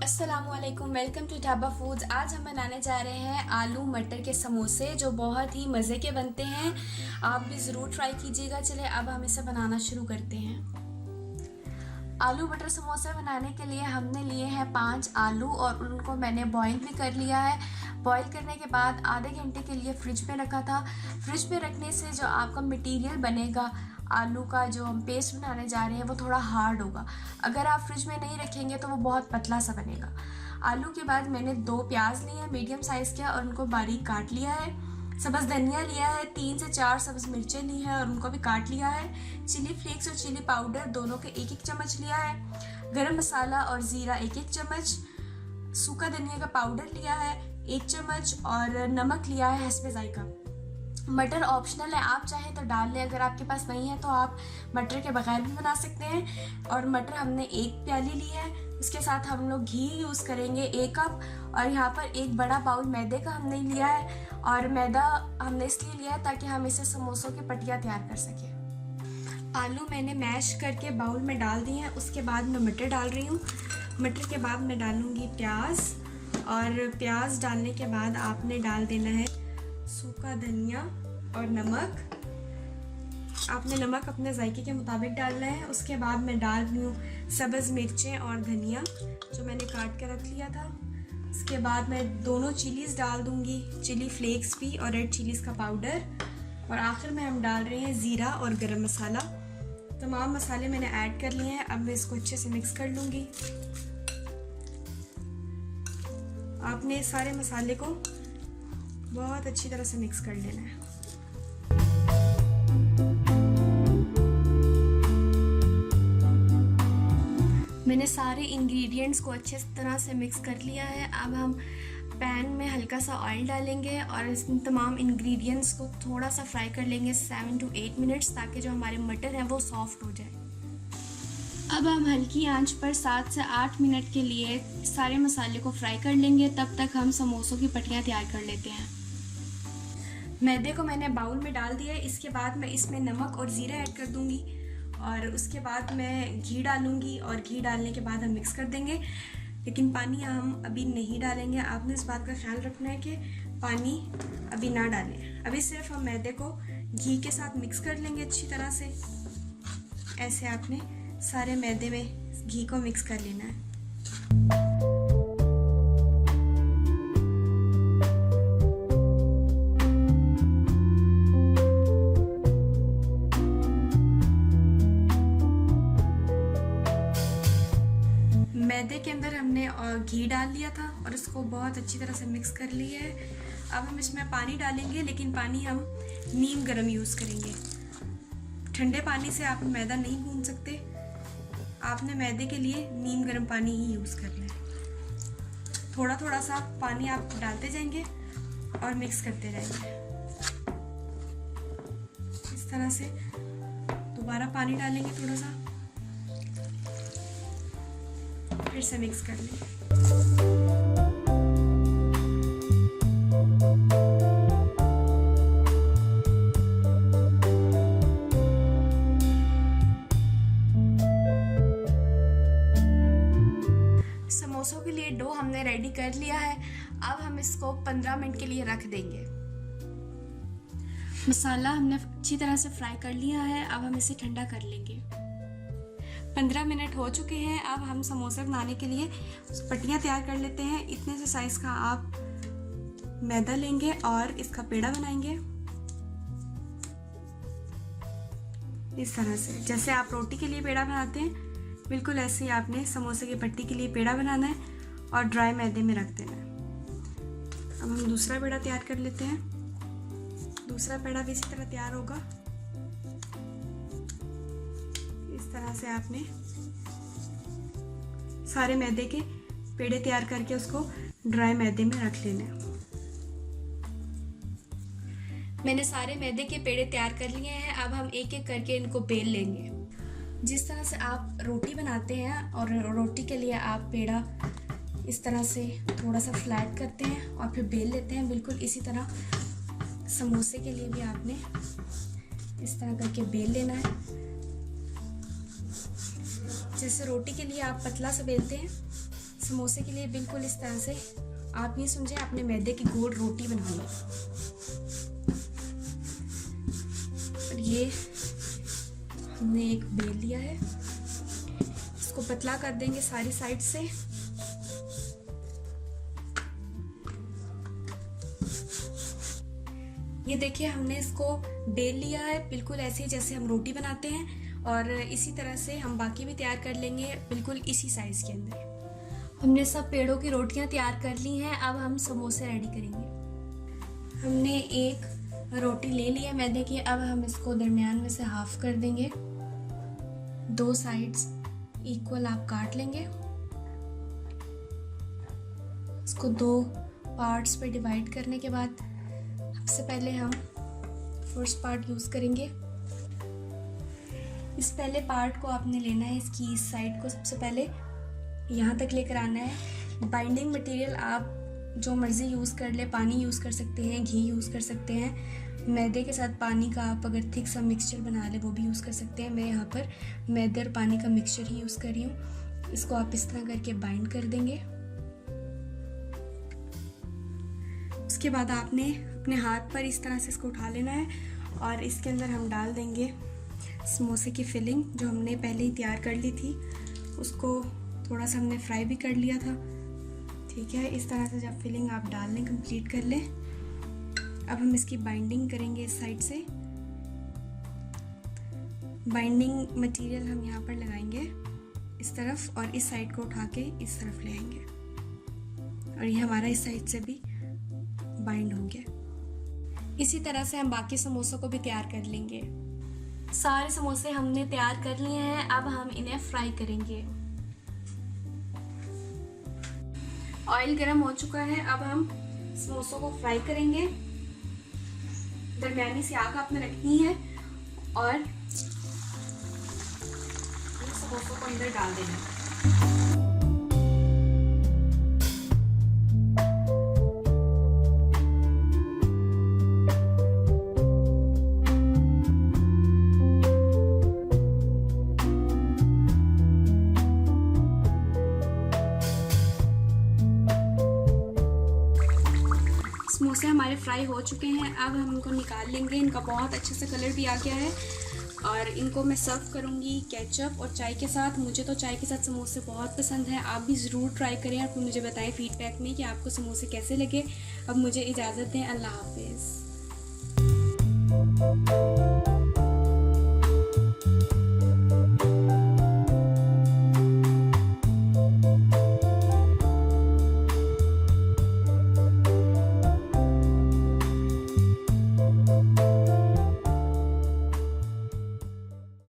अस्सलामुअलैकुम, welcome to dhaba foods. आज हम बनाने जा रहे हैं आलू मटर के समोसे जो बहुत ही मज़े के बनते हैं। आप भी ज़रूर ट्राई कीजिएगा। चले अब हम इसे बनाना शुरू करते हैं। आलू मटर समोसे बनाने के लिए हमने लिए हैं 5 आलू और उनको मैंने बॉईल भी कर लिया है। बॉईल करने के बाद आधे घंटे के लिए फ्रिज में रखा था। फ्रिज में रखने से जो आपका मटेरियल बनेगा आलू का, जो हम पेस्ट बनाने जा रहे हैं, वो थोड़ा हार्ड होगा। अगर आप फ्रिज में नहीं रखेंगे तो वो बहुत पतला सा बनेगा। आलू के बाद मैंने 2 प्याज लिए हैं मीडियम साइज़ के और उनको बारीक काट लिया है। सब्ज़ धनिया लिया है, 3 से 4 सब्ज़ मिर्चें ली हैं और उनको भी काट लिया है। चिली फ्लेक्स और चिली पाउडर दोनों के 1-1 चम्मच लिया है। गरम मसाला और ज़ीरा 1-1 चम्मच। सूखा धनिया का पाउडर लिया है 1 चम्मच और नमक लिया है हस्बे ज़ायका। मटर ऑप्शनल है, आप चाहें तो डाल लें, अगर आपके पास नहीं है तो आप मटर के बगैर भी बना सकते हैं। और मटर हमने 1 प्याली ली है। उसके साथ हम लोग घी यूज़ करेंगे 1 कप और यहाँ पर 1 बड़ा बाउल मैदे का हमने लिया है। और मैदा हमने इसलिए लिया है ताकि हम इसे समोसों की पट्टियाँ तैयार कर सकें। आलू मैंने मैश करके बाउल में डाल दिए हैं। उसके बाद मैं मटर डाल रही हूँ। मटर के बाद मैं डालूँगी प्याज और प्याज डालने के बाद आपने डाल देना है सूखा धनिया और नमक। आपने नमक अपने जायके के मुताबिक डालना है। उसके बाद मैं डाल रही हूँ सब्ज़ मिर्चें और धनिया जो मैंने काट के रख लिया था। उसके बाद मैं दोनों चिलीज़ डाल दूँगी, चिली फ्लेक्स भी और रेड चिलीज़ का पाउडर। और आखिर में हम डाल रहे हैं ज़ीरा और गरम मसाला। तमाम मसाले मैंने ऐड कर लिए हैं। अब मैं इसको अच्छे से मिक्स कर लूँगी। आपने सारे मसाले को बहुत अच्छी तरह से मिक्स कर लेना है। मैंने सारे इंग्रेडिएंट्स को अच्छे तरह से मिक्स कर लिया है। अब हम पैन में हल्का सा ऑयल डालेंगे और इस तमाम इंग्रेडिएंट्स को थोड़ा सा फ्राई कर लेंगे 7 to 8 मिनट्स, ताकि जो हमारे मटर हैं वो सॉफ्ट हो जाए। अब हम हल्की आंच पर 7 से 8 मिनट के लिए सारे मसाले को फ्राई कर लेंगे। तब तक हम समोसों की पट्टियाँ तैयार कर लेते हैं। मैदे को मैंने बाउल में डाल दिया है। इसके बाद मैं इसमें नमक और ज़ीरा ऐड कर दूंगी और उसके बाद मैं घी डालूंगी और घी डालने के बाद हम मिक्स कर देंगे। लेकिन पानी हम अभी नहीं डालेंगे। आपने इस बात का ख्याल रखना है कि पानी अभी ना डालें। अभी सिर्फ हम मैदे को घी के साथ मिक्स कर लेंगे अच्छी तरह से। ऐसे आपने सारे मैदे में घी को मिक्स कर लेना है। मैदे के अंदर हमने घी डाल लिया था और इसको बहुत अच्छी तरह से मिक्स कर लिया है। अब हम इसमें पानी डालेंगे, लेकिन पानी हम नीम गर्म यूज़ करेंगे। ठंडे पानी से आप मैदा नहीं गूंथ सकते। आपने मैदे के लिए नीम गर्म पानी ही यूज़ करना है। थोड़ा थोड़ा सा पानी आप डालते जाएंगे और मिक्स करते जाएंगे। इस तरह से दोबारा पानी डालेंगे थोड़ा सा, फिर से मिक्स कर लेंगे। समोसों के लिए डो हमने रेडी कर लिया है। अब हम इसको 15 मिनट के लिए रख देंगे। मसाला हमने अच्छी तरह से फ्राई कर लिया है। अब हम इसे ठंडा कर लेंगे। 15 मिनट हो चुके हैं। अब हम समोसे बनाने के लिए पट्टियाँ तैयार कर लेते हैं। इतने से साइज़ का आप मैदा लेंगे और इसका पेड़ा बनाएंगे इस तरह से। जैसे आप रोटी के लिए पेड़ा बनाते हैं, बिल्कुल ऐसे ही आपने समोसे की पट्टी के लिए पेड़ा बनाना है और ड्राई मैदे में रख देना है। अब हम दूसरा पेड़ा तैयार कर लेते हैं। दूसरा पेड़ा भी इसी तरह तैयार होगा। इस तरह से आपने सारे मैदे के पेड़े तैयार करके उसको ड्राई मैदे में रख लेना है। मैंने सारे मैदे के पेड़े तैयार कर लिए हैं। अब हम एक एक करके इनको बेल लेंगे। जिस तरह से आप रोटी बनाते हैं और रोटी के लिए आप पेड़ा इस तरह से थोड़ा सा फ्लैट करते हैं और फिर बेल लेते हैं, बिल्कुल इसी तरह समोसे के लिए भी आपने इस तरह करके बेल लेना है। जैसे रोटी के लिए आप पतला सा बेलते हैं, समोसे के लिए बिल्कुल इस तरह से आप ये समझे आपने मैदे की गोल रोटी बनानी है। और ये हमने एक बेल लिया है, इसको पतला कर देंगे सारी साइड से। ये देखिए हमने इसको बेल लिया है बिल्कुल ऐसे ही जैसे हम रोटी बनाते हैं, और इसी तरह से हम बाकी भी तैयार कर लेंगे बिल्कुल इसी साइज के अंदर। हमने सब पेड़ों की रोटियां तैयार कर ली हैं, अब हम समोसे रेडी करेंगे। हमने एक रोटी ले ली है मैदे की, अब हम इसको दरमियान में से हाफ कर देंगे। 2 साइड्स इक्वल आप काट लेंगे। इसको 2 पार्ट्स पे डिवाइड करने के बाद सबसे पहले हम फर्स्ट पार्ट यूज़ करेंगे। इस पहले पार्ट को आपने लेना है, इसकी इस साइड को सबसे पहले यहाँ तक लेकर आना है। बाइंडिंग मटेरियल आप जो मर्ज़ी यूज़ कर ले, पानी यूज़ कर सकते हैं, घी यूज़ कर सकते हैं, मैदे के साथ पानी का आप अगर थिक सा मिक्सचर बना ले वो भी यूज़ कर सकते हैं। मैं यहाँ पर मैदे और पानी का मिक्सचर ही यूज़ कर रही हूँ। इसको आप इस तरह करके बाइंड कर देंगे। उसके बाद आपने अपने हाथ पर इस तरह से इसको उठा लेना है और इसके अंदर हम डाल देंगे समोसे की फिलिंग जो हमने पहले ही तैयार कर ली थी। उसको थोड़ा सा हमने फ्राई भी कर लिया था, ठीक है। इस तरह से जब फिलिंग आप डाल लें, कंप्लीट कर लें, अब हम इसकी बाइंडिंग करेंगे इस साइड से। बाइंडिंग मटेरियल हम यहाँ पर लगाएंगे इस तरफ और इस साइड को उठा के इस तरफ ले आएंगे और ये हमारा इस साइड से भी बाइंड होंगे। इसी तरह से हम बाकी समोसों को भी तैयार कर लेंगे। सारे समोसे हमने तैयार कर लिए हैं, अब हम इन्हें फ्राई करेंगे। ऑयल गरम हो चुका है, अब हम समोसों को फ्राई करेंगे। दरमियानी सी आग आपने रखनी है और समोसों को अंदर डाल देना है। समोसे हमारे फ्राई हो चुके हैं, अब हम इनको निकाल लेंगे। इनका बहुत अच्छे से कलर भी आ गया है और इनको मैं सर्व करूँगी केचप और चाय के साथ। मुझे तो चाय के साथ समोसे बहुत पसंद है, आप भी ज़रूर ट्राई करें और फिर मुझे बताएं फीडबैक में कि आपको समोसे कैसे लगे। अब मुझे इजाज़त दें, अल्लाह हाफिज़।